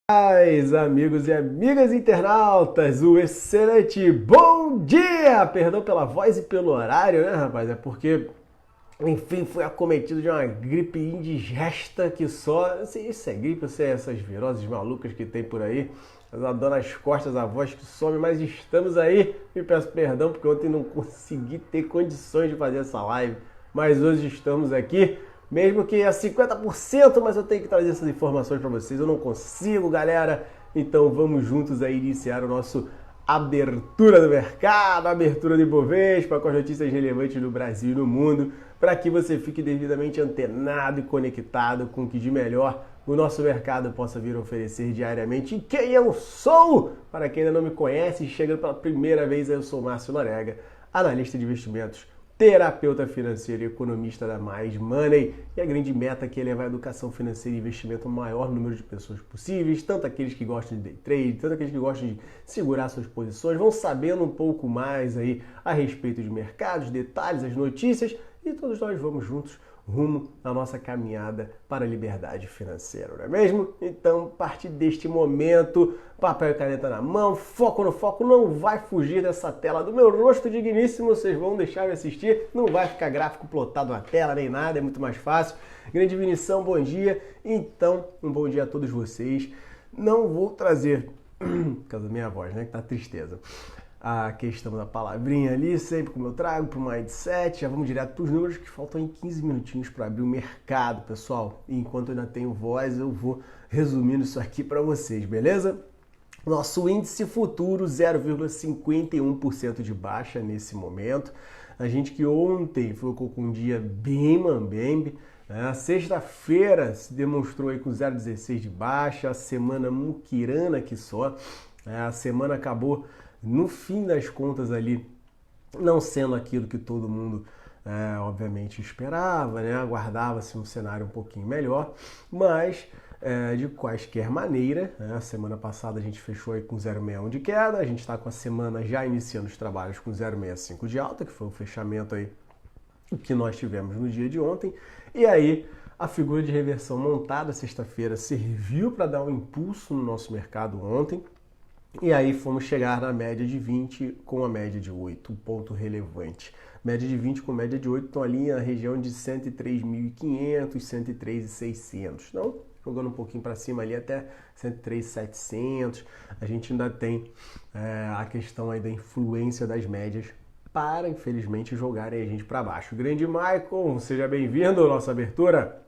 Amigos e amigas internautas, um excelente bom dia! Perdão pela voz e pelo horário, né, rapaz? É porque, enfim, fui acometido de uma gripe indigesta que só... Não sei se é gripe ou se é essas viroses malucas que tem por aí. A dor nas costas, a voz que some, mas estamos aí. Me peço perdão porque ontem não consegui ter condições de fazer essa live. Mas hoje estamos aqui. Mesmo que a 50%, mas eu tenho que trazer essas informações para vocês. Eu não consigo, galera. Então vamos juntos aí iniciar o nosso abertura do mercado, abertura do Ibovespa, com as notícias relevantes do Brasil e do mundo, para que você fique devidamente antenado e conectado com o que de melhor o nosso mercado possa vir a oferecer diariamente. E quem eu sou? Para quem ainda não me conhece, chegando pela primeira vez, eu sou Márcio Noriega, analista de investimentos, terapeuta financeiro e economista da Mais Money, e a grande meta aqui é levar a educação financeira e investimento ao maior número de pessoas possíveis, tanto aqueles que gostam de day trade, tanto aqueles que gostam de segurar suas posições, vão sabendo um pouco mais aí a respeito de mercados, detalhes, as notícias, e todos nós vamos juntos rumo à nossa caminhada para a liberdade financeira, não é mesmo? Então, a partir deste momento, papel e caneta na mão, foco no foco, não vai fugir dessa tela do meu rosto digníssimo, vocês vão deixar me assistir, não vai ficar gráfico plotado na tela nem nada, é muito mais fácil. Grande Vinição, bom dia. Então, um bom dia a todos vocês. Não vou trazer, por causa da minha voz, né, que tá tristeza, a questão da palavrinha ali, sempre como eu trago para o Mindset. Já vamos direto para os números, que faltam em 15 minutinhos para abrir o mercado, pessoal. E enquanto eu ainda tenho voz, eu vou resumindo isso aqui para vocês, beleza? Nosso índice futuro 0,51% de baixa nesse momento. A gente que ontem ficou com um dia bem mambembe, né? Sexta-feira se demonstrou aí com 0,16 de baixa, a semana muquirana que só. A semana acabou, no fim das contas ali, não sendo aquilo que todo mundo, obviamente, esperava, né? Aguardava-se um cenário um pouquinho melhor, mas de quaisquer maneira, né? A semana passada a gente fechou aí com 0,61 de queda, a gente está com a semana já iniciando os trabalhos com 0,65 de alta, que foi o fechamento aí que nós tivemos no dia de ontem, e aí a figura de reversão montada sexta-feira serviu para dar um impulso no nosso mercado ontem. E aí fomos chegar na média de 20 com a média de 8, um ponto relevante. Média de 20 com média de 8 estão ali na região de 103.500, 103.600. Então, jogando um pouquinho para cima ali até 103.700. A gente ainda tem a questão aí da influência das médias para, infelizmente, jogarem a gente para baixo. Grande Michael, seja bem-vindo à nossa abertura.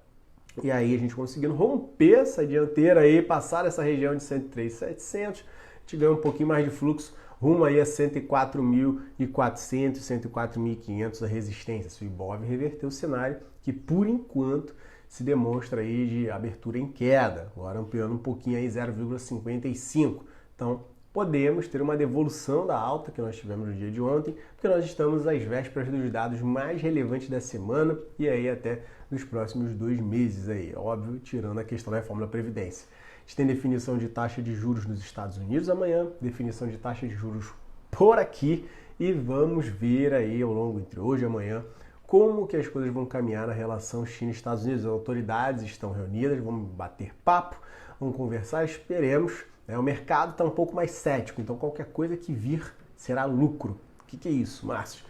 E aí a gente conseguindo romper essa dianteira aí, passar essa região de 103.700. A gente ganha um pouquinho mais de fluxo, rumo aí a 104.400, 104.500 a resistência. Se o Ibov reverter o cenário, que por enquanto se demonstra aí de abertura em queda, agora ampliando um pouquinho aí 0,55. Então podemos ter uma devolução da alta que nós tivemos no dia de ontem, porque nós estamos às vésperas dos dados mais relevantes da semana e aí até nos próximos 2 meses aí, óbvio, tirando a questão da reforma da Previdência. A gente tem definição de taxa de juros nos Estados Unidos amanhã, definição de taxa de juros por aqui, e vamos ver aí ao longo entre hoje e amanhã como que as coisas vão caminhar na relação China e Estados Unidos. As autoridades estão reunidas, vamos bater papo, vamos conversar, esperemos. O mercado está um pouco mais cético, então qualquer coisa que vir será lucro. O que é isso, Márcio?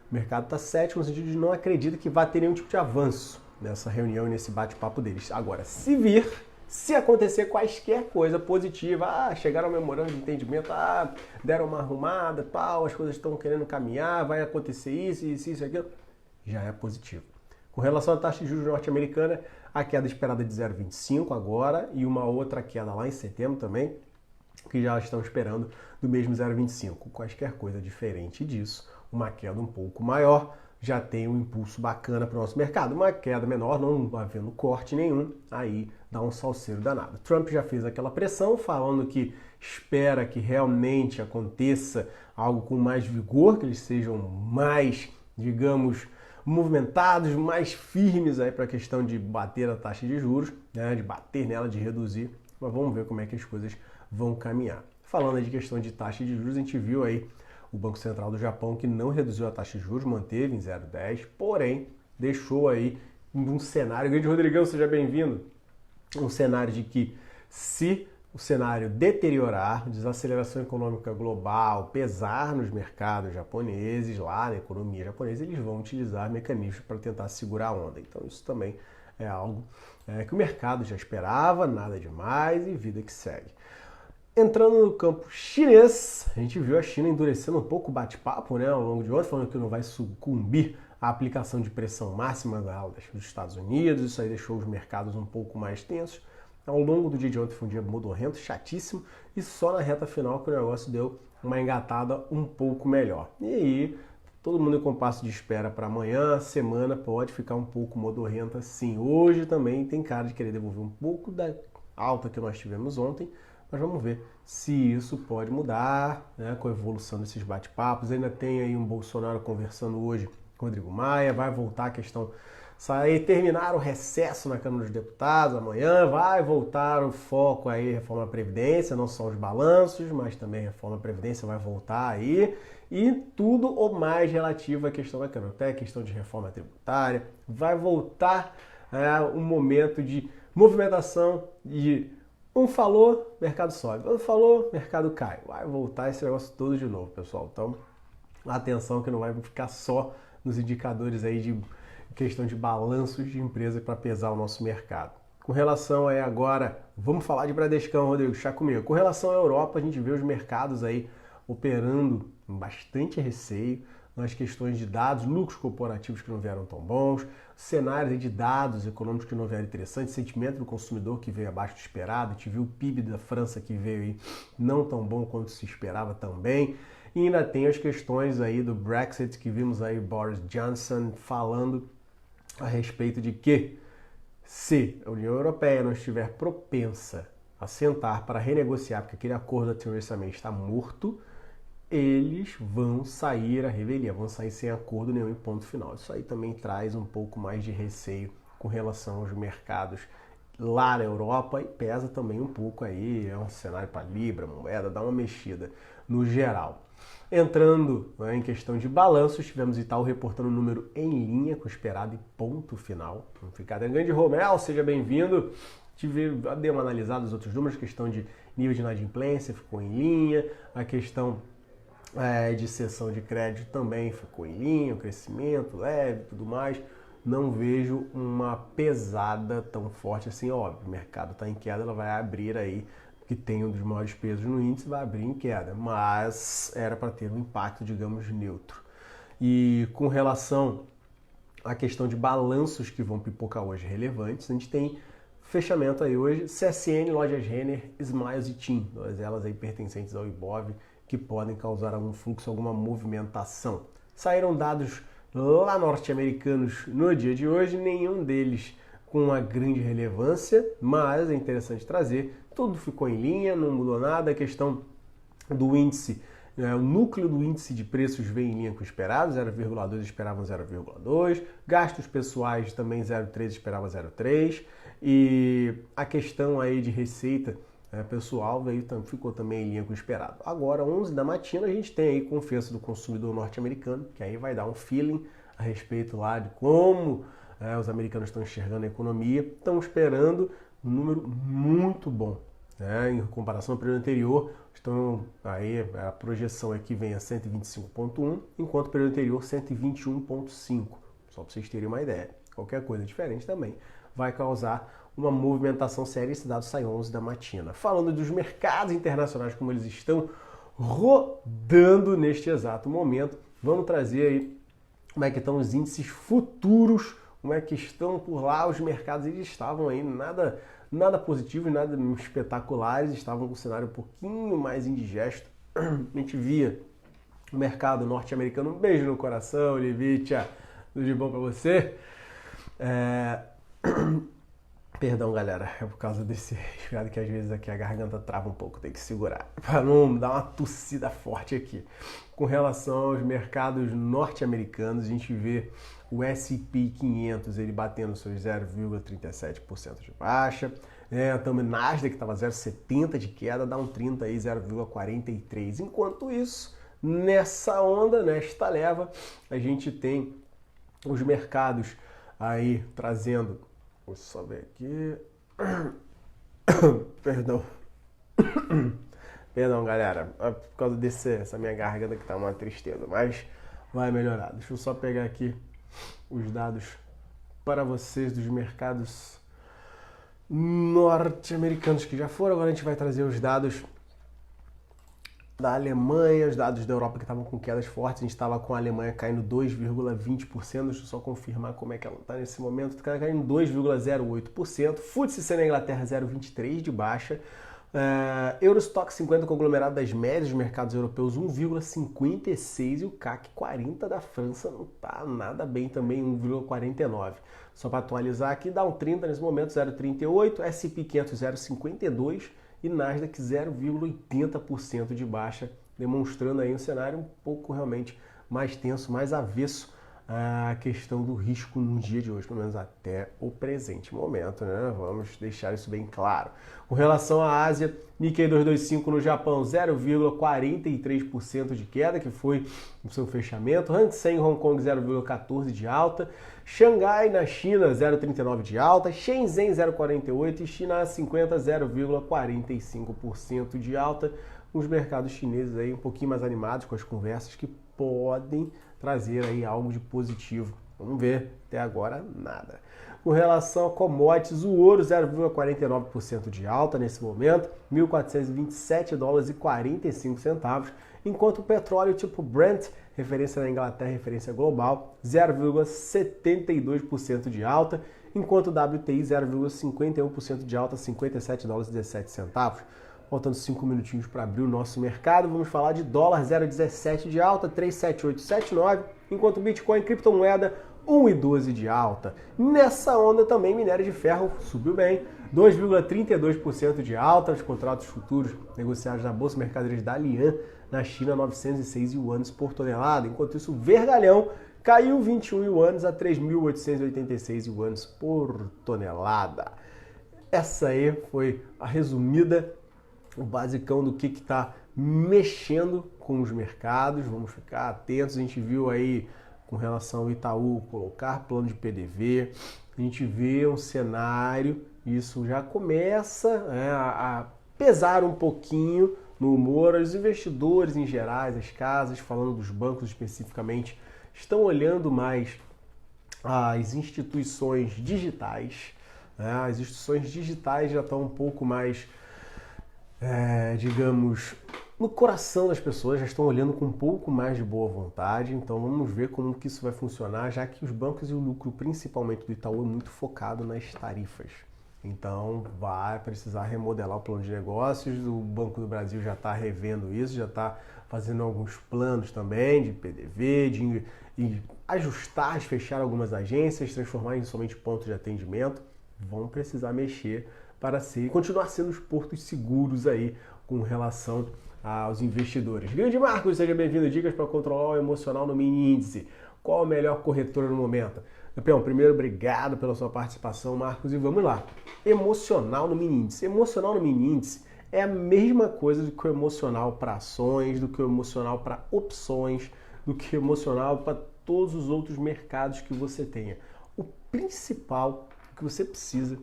O mercado está cético no sentido de não acredita que vai ter nenhum tipo de avanço nessa reunião e nesse bate-papo deles. Agora, se acontecer quaisquer coisa positiva, chegaram ao memorando de entendimento, deram uma arrumada, tal, as coisas estão querendo caminhar, vai acontecer isso, aquilo, já é positivo. Com relação à taxa de juros norte-americana, a queda esperada de 0,25 agora e uma outra queda lá em setembro também, que já estão esperando do mesmo 0,25. Quaisquer coisa diferente disso, uma queda um pouco maior, já tem um impulso bacana para o nosso mercado. Uma queda menor, não havendo corte nenhum, aí dá um salseiro danado. Trump já fez aquela pressão, falando que espera que realmente aconteça algo com mais vigor, que eles sejam mais, digamos, movimentados, mais firmes aí para a questão de bater a taxa de juros, né, de bater nela, de reduzir. Mas vamos ver como é que as coisas vão caminhar. Falando de questão de taxa de juros, a gente viu aí o Banco Central do Japão que não reduziu a taxa de juros, manteve em 0,10, porém deixou aí um cenário. Grande Rodrigão, seja bem-vindo. Um cenário de que se o cenário deteriorar, desaceleração econômica global, pesar nos mercados japoneses, lá na economia japonesa, eles vão utilizar mecanismos para tentar segurar a onda. Então isso também é algo que o mercado já esperava, nada demais e vida que segue. Entrando no campo chinês, a gente viu a China endurecendo um pouco o bate-papo, né, ao longo de ontem, falando que não vai sucumbir à aplicação de pressão máxima dos Estados Unidos. Isso aí deixou os mercados um pouco mais tensos. Ao longo do dia de ontem foi um dia modorrento, chatíssimo, e só na reta final que o negócio deu uma engatada um pouco melhor. E aí, todo mundo em compasso de espera para amanhã, a semana pode ficar um pouco modorrenta sim. Hoje também tem cara de querer devolver um pouco da alta que nós tivemos ontem, mas vamos ver se isso pode mudar, né, com a evolução desses bate-papos. Ainda tem aí um Bolsonaro conversando hoje com o Rodrigo Maia, vai voltar a questão terminar o recesso na Câmara dos Deputados amanhã, vai voltar o foco aí, reforma da Previdência, não só os balanços, mas também a reforma da Previdência vai voltar aí, e tudo o mais relativo à questão da Câmara, até a questão de reforma tributária, vai voltar um momento de movimentação, de um falou, mercado sobe, outro falou, mercado cai, vai voltar esse negócio todo de novo, pessoal. Então, atenção que não vai ficar só nos indicadores aí de questão de balanços de empresa para pesar o nosso mercado. Com relação aí agora, vamos falar de Bradescão, Rodrigo, chá comigo. Com relação à Europa, a gente vê os mercados aí operando com bastante receio nas questões de dados, lucros corporativos que não vieram tão bons, cenários de dados econômicos que não vieram interessantes, sentimento do consumidor que veio abaixo do esperado, a gente viu o PIB da França que veio aí não tão bom quanto se esperava também. E ainda tem as questões aí do Brexit, que vimos aí Boris Johnson falando a respeito de que se a União Europeia não estiver propensa a sentar para renegociar, porque aquele acordo da Theresa May está morto, eles vão sair à revelia, vão sair sem acordo nenhum em ponto final. Isso aí também traz um pouco mais de receio com relação aos mercados lá na Europa e pesa também um pouco aí, é um cenário para Libra, moeda, dá uma mexida no geral. Entrando em questão de balanços, tivemos Itaú reportando o número em linha com o esperado e ponto final. Ricardo Grande Romel, seja bem-vindo. Dei uma analisada dos outros números, questão de nível de inadimplência ficou em linha, a questão de cessão de crédito também ficou em linha, o crescimento leve e tudo mais. Não vejo uma pesada tão forte assim, óbvio, o mercado está em queda, ela vai abrir aí, que tem um dos maiores pesos no índice, vai abrir em queda, mas era para ter um impacto, digamos, neutro. E com relação à questão de balanços que vão pipocar hoje relevantes, a gente tem fechamento aí hoje, CSN, Lojas Renner, Smiles e TIM, todas elas aí pertencentes ao Ibov, que podem causar algum fluxo, alguma movimentação. Saíram dados lá norte-americanos no dia de hoje, nenhum deles com uma grande relevância, mas é interessante trazer, tudo ficou em linha, não mudou nada, a questão do índice, o núcleo do índice de preços vem em linha com o esperado, 0,2 esperavam 0,2, gastos pessoais também 0,3 esperava 0,3, e a questão aí de receita pessoal ficou também em linha com o esperado. Agora, 11 da matina, a gente tem aí confiança do consumidor norte-americano, que aí vai dar um feeling a respeito lá de como os americanos estão enxergando a economia. Estão esperando um número muito bom, né? Em comparação ao período anterior, estão aí a projeção aqui vem a 125,1, enquanto o período anterior 121,5. Só para vocês terem uma ideia. Qualquer coisa diferente também vai causar uma movimentação séria. Esse dado sai 11 da matina. Falando dos mercados internacionais, como eles estão rodando neste exato momento, vamos trazer aí como é que estão os índices futuros, como é que estão por lá os mercados. Eles estavam aí nada positivos, nada espetaculares, estavam com um cenário um pouquinho mais indigesto. A gente via o mercado norte-americano, um beijo no coração, Livitia, tudo de bom para você. Perdão, galera, é por causa desse resfriado que às vezes aqui a garganta trava um pouco, tem que segurar, para não dar uma tossida forte aqui. Com relação aos mercados norte-americanos, a gente vê o S&P 500 ele batendo seus 0,37% de baixa, também o Nasdaq que estava 0,70% de queda, dá um 30 aí, 0,43%. Enquanto isso, nessa onda, nesta leva, a gente tem os mercados aí trazendo, vou só ver aqui, perdão, Perdão, galera, é por causa dessa minha garganta que tá uma tristeza, mas vai melhorar. Deixa eu só pegar aqui os dados para vocês dos mercados norte-americanos que já foram. Agora a gente vai trazer os dados da Alemanha, os dados da Europa que estavam com quedas fortes. A gente estava com a Alemanha caindo 2,20%. Deixa eu só confirmar como é que ela está nesse momento. Está caindo 2,08%. FTSE na Inglaterra 0,23% de baixa. Eurostock 50 conglomerado das médias dos mercados europeus 1,56% e o CAC 40 da França não está nada bem também, 1,49%. Só para atualizar aqui, Dow 30 nesse momento 0,38%, S&P 500 0,52% e Nasdaq 0,80% de baixa, demonstrando aí um cenário um pouco realmente mais tenso, mais avesso à questão do risco no dia de hoje, pelo menos até o presente momento, né? Vamos deixar isso bem claro. Com relação à Ásia, Nikkei 225 no Japão 0,43% de queda, que foi o seu fechamento. Hang Seng Hong Kong 0,14% de alta. Xangai na China 0,39% de alta. Shenzhen 0,48% e China 50 0,45% de alta. Os mercados chineses aí um pouquinho mais animados com as conversas que podem trazer aí algo de positivo. Vamos ver, até agora nada. Com relação a commodities, o ouro 0,49% de alta nesse momento, 1.427 dólares e 45 centavos, enquanto o petróleo tipo Brent, referência na Inglaterra, referência global, 0,72% de alta, enquanto o WTI 0,51% de alta, 57 dólares e 17 centavos. Faltando 5 minutinhos para abrir o nosso mercado, vamos falar de dólar 0,17 de alta, 37879, enquanto o Bitcoin criptomoeda 1,12 de alta. Nessa onda também minério de ferro subiu bem, 2,32% de alta, os contratos futuros negociados na Bolsa de Mercadorias da Lian na China 906 yuanes por tonelada, enquanto isso o vergalhão caiu 21 yuanes a 3.886 yuanes por tonelada. Essa aí foi a resumida, o basicão do que está mexendo com os mercados. Vamos ficar atentos. A gente viu aí com relação ao Itaú colocar plano de PDV, a gente vê um cenário, isso já começa a pesar um pouquinho no humor. Os investidores em geral, as casas, falando dos bancos especificamente, estão olhando mais as instituições digitais. As instituições digitais já estão um pouco mais digamos, no coração das pessoas, já estão olhando com um pouco mais de boa vontade. Então vamos ver como que isso vai funcionar, já que os bancos e o lucro, principalmente do Itaú, é muito focado nas tarifas. Então vai precisar remodelar o plano de negócios. O Banco do Brasil já está revendo isso, já está fazendo alguns planos também de PDV, de ajustar, fechar algumas agências, transformar em somente pontos de atendimento. Vão precisar mexer para continuar sendo os portos seguros aí com relação aos investidores. Grande Marcos, seja bem-vindo. Dicas para controlar o emocional no mini índice. Qual a melhor corretora no momento? Campeão, primeiro, obrigado pela sua participação, Marcos, e vamos lá. Emocional no mini índice. Emocional no mini índice é a mesma coisa do que o emocional para ações, do que o emocional para opções, do que o emocional para todos os outros mercados que você tenha. O principal que você precisa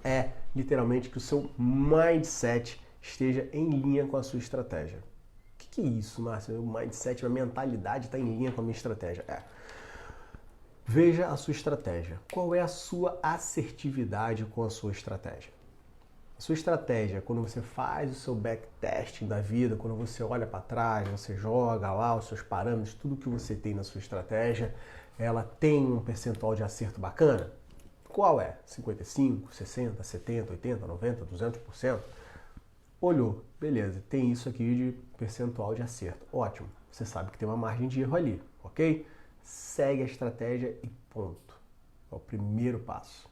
é literalmente que o seu mindset esteja em linha com a sua estratégia. O que é isso, Márcio? O mindset, a mentalidade está em linha com a minha estratégia. Veja a sua estratégia. Qual é a sua assertividade com a sua estratégia? A sua estratégia, quando você faz o seu backtesting da vida, quando você olha para trás, você joga lá os seus parâmetros, tudo que você tem na sua estratégia, ela tem um percentual de acerto bacana? Qual é? 55, 60, 70, 80, 90, 200%? Olhou, beleza, tem isso aqui de percentual de acerto. Ótimo, você sabe que tem uma margem de erro ali, ok? Segue a estratégia e ponto. É o primeiro passo.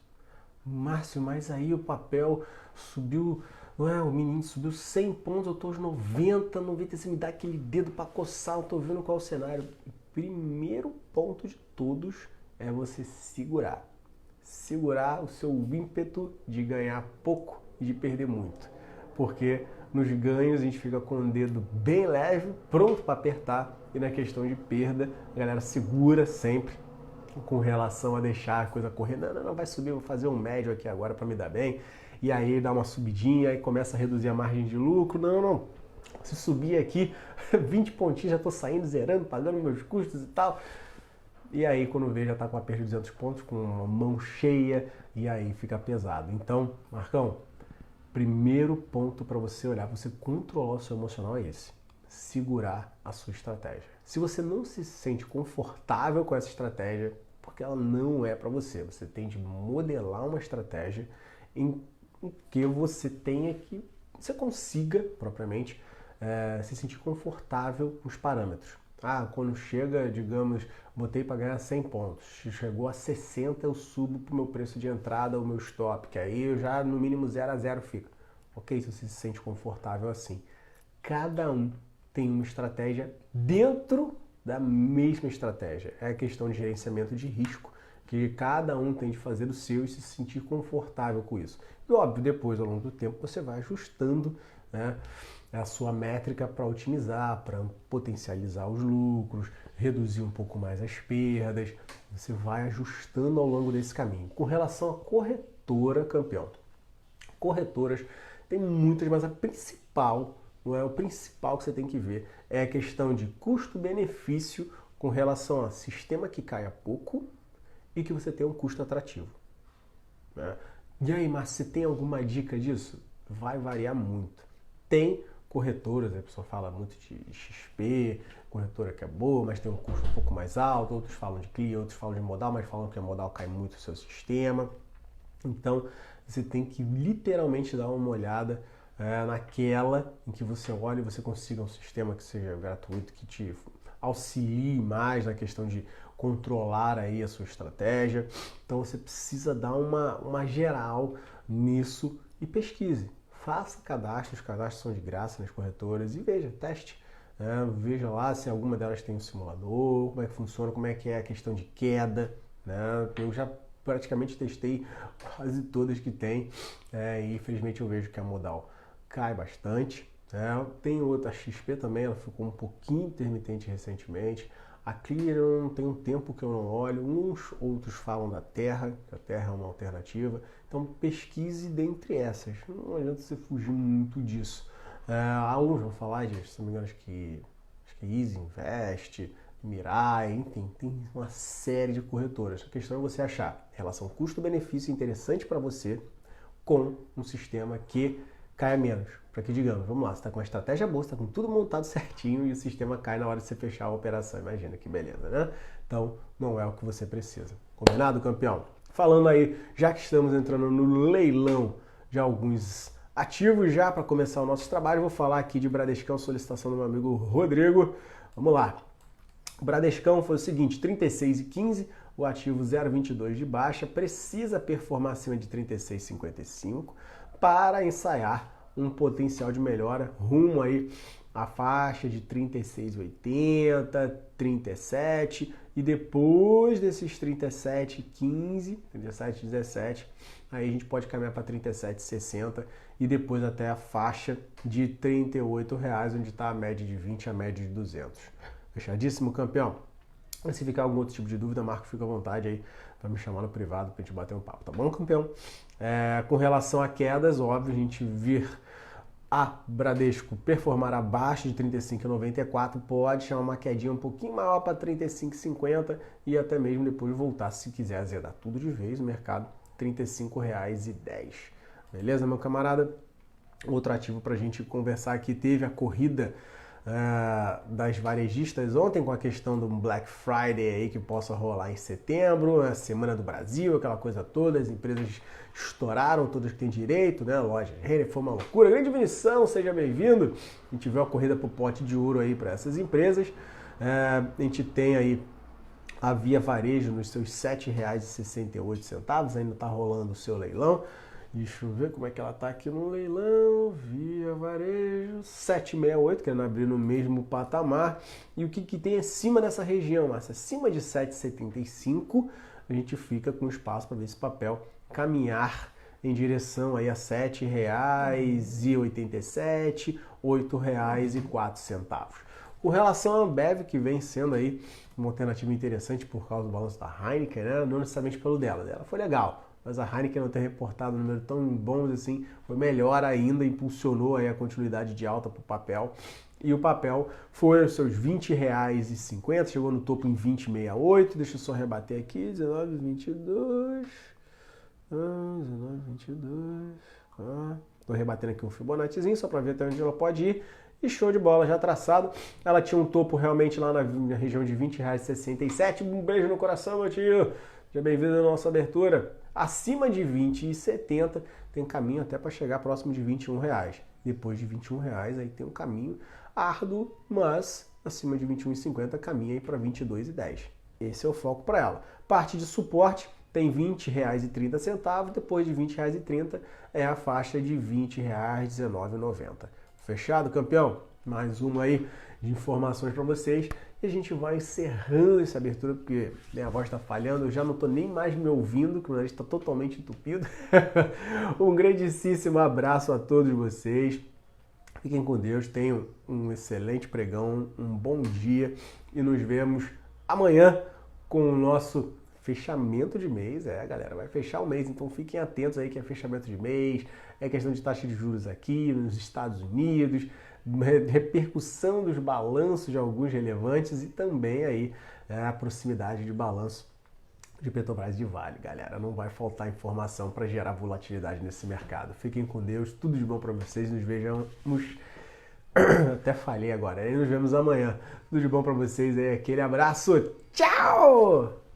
Márcio, mas aí o papel subiu, não é? O menino subiu 100 pontos, eu estou aos 90, você me dá aquele dedo para coçar, eu estou vendo qual é o cenário. O primeiro ponto de todos é você segurar. Segurar o seu ímpeto de ganhar pouco e de perder muito. Porque nos ganhos a gente fica com o dedo bem leve, pronto para apertar, e na questão de perda, a galera segura sempre com relação a deixar a coisa correr. Não, vai subir, vou fazer um médio aqui agora para me dar bem. E aí dá uma subidinha e começa a reduzir a margem de lucro. Não. Se subir aqui 20 pontinhos, já estou saindo, zerando, pagando meus custos e tal. E aí, quando vê, já está com a perda de 200 pontos, com uma mão cheia, e aí fica pesado. Então, Marcão, primeiro ponto para você olhar, você controlar o seu emocional é esse. Segurar a sua estratégia. Se você não se sente confortável com essa estratégia, porque ela não é para você, você tem de modelar uma estratégia em que você tenha que, você consiga, propriamente, se sentir confortável com os parâmetros. Quando chega, digamos, botei para ganhar 100 pontos, chegou a 60 eu subo para o meu preço de entrada, o meu stop, que aí eu já no mínimo 0 a 0 fica. Ok, se você se sente confortável assim. Cada um tem uma estratégia dentro da mesma estratégia. É a questão de gerenciamento de risco, que cada um tem de fazer o seu e se sentir confortável com isso. E óbvio, depois, ao longo do tempo, você vai ajustando, né, a sua métrica para otimizar, para potencializar os lucros, reduzir um pouco mais as perdas. Você vai ajustando ao longo desse caminho. Com relação à corretora, campeão, corretoras tem muitas, mas a principal, não é o principal que você tem que ver, é a questão de custo-benefício com relação a sistema que caia pouco e que você tenha um custo atrativo, né? E aí, Márcio, você tem alguma dica disso? Vai variar muito. Tem corretoras, a pessoa fala muito de XP, corretora que é boa, mas tem um custo um pouco mais alto, outros falam de CLIA, outros falam de modal, mas falam que a modal cai muito no seu sistema. Então, você tem que literalmente dar uma olhada naquela em que você olha e você consiga um sistema que seja gratuito, que te auxilie mais na questão de controlar aí a sua estratégia. Então você precisa dar uma geral nisso e pesquise. Faça cadastros, os cadastros são de graça nas corretoras e veja, teste. Veja lá se alguma delas tem um simulador, como é que funciona, como é que é a questão de queda, né? Eu já praticamente testei quase todas que tem, e infelizmente eu vejo que a modal cai bastante. Tem outra, a XP também, ela ficou um pouquinho intermitente recentemente. A Clear tem um tempo que eu não olho, uns outros falam da Terra, que a Terra é uma alternativa. Então pesquise dentre essas, não adianta você fugir muito disso. Alguns vão falar de, se não me engano, acho que Easy Invest, Mirai, enfim, tem uma série de corretoras. A questão é você achar relação custo-benefício interessante para você com um sistema que caia menos. Para que, digamos, vamos lá, você está com uma estratégia boa, você está com tudo montado certinho e o sistema cai na hora de você fechar a operação. Imagina que beleza, né? Então, não é o que você precisa. Combinado, campeão? Falando aí, já que estamos entrando no leilão de alguns ativos já para começar o nosso trabalho, vou falar aqui de Bradescão, solicitação do meu amigo Rodrigo. Vamos lá. O Bradescão foi o seguinte, 36,15, o ativo 0,22 de baixa, precisa performar acima de 36,55 para ensaiar um potencial de melhora rumo aí à faixa de 36,80, 37 e depois desses 37,15, 37,17, aí a gente pode caminhar para 37,60 e depois até a faixa de R$ 38, onde está a média de 20 e a média de 200. Fechadíssimo, campeão? Se ficar algum outro tipo de dúvida, Marco, fica à vontade aí para me chamar no privado para a gente bater um papo, tá bom, campeão? Com relação a quedas, óbvio, a gente vir a Bradesco performar abaixo de 35,94 pode chamar uma quedinha um pouquinho maior para 35,50 e até mesmo depois voltar, se quiser azedar tudo de vez, no mercado R$ 35,10. Beleza, meu camarada? Outro ativo para a gente conversar aqui, teve a corrida das varejistas ontem com a questão do Black Friday aí que possa rolar em setembro, a Semana do Brasil, aquela coisa toda, as empresas estouraram, todas que têm direito, né? Loja Renner, foi uma loucura. Grande Vinição, seja bem-vindo. A gente viu a corrida pro pote de ouro aí para essas empresas. A gente tem aí a Via Varejo nos seus R$ 7,68, ainda está rolando o seu leilão. Deixa eu ver como é que ela está aqui no leilão. Via Varejo, 7,68, querendo abrir no mesmo patamar. E o que tem acima dessa região, Márcia? Acima de 7,75, a gente fica com espaço para ver esse papel caminhar em direção aí a R$ 7,87, R$ 8,04. Com relação à Ambev, que vem sendo aí uma alternativa interessante por causa do balanço da Heineken, né? Não necessariamente pelo dela foi legal. mas a Heineken não ter reportado um número tão bons assim foi melhor ainda, impulsionou aí a continuidade de alta para o papel. E o papel foi aos seus R$20,50, chegou no topo em 20,68. Deixa eu só rebater aqui, 19,22. 19,22. Estou rebatendo aqui um Fibonaccizinho só para ver até onde ela pode ir. E show de bola, já traçado. Ela tinha um topo realmente lá na região de R$20,67. Um beijo no coração, meu tio. Seja bem-vindo à nossa abertura. Acima de 20,70 tem caminho até para chegar próximo de R$21. Depois de R$21 aí tem um caminho árduo, mas acima de 21,50 caminha aí para 22,10. Esse é o foco para ela. Parte de suporte tem R$20,30, depois de R$20,30 é a faixa de R$20,19,90. Fechado, campeão? Mais uma aí de informações para vocês e a gente vai encerrando essa abertura porque minha voz está falhando, eu já não estou nem mais me ouvindo, que o nariz está totalmente entupido. Um grandíssimo abraço a todos vocês. Fiquem com Deus, tenham um excelente pregão, um bom dia e nos vemos amanhã com o nosso fechamento de mês. Galera, vai fechar o mês, então fiquem atentos aí que é fechamento de mês, é questão de taxa de juros aqui nos Estados Unidos, repercussão dos balanços de alguns relevantes e também aí a proximidade de balanço de Petrobras e de Vale, galera. Não vai faltar informação para gerar volatilidade nesse mercado. Fiquem com Deus, tudo de bom para vocês, nos vejamos... Até falhei agora, nos vemos amanhã. Tudo de bom para vocês aí, aquele abraço, tchau!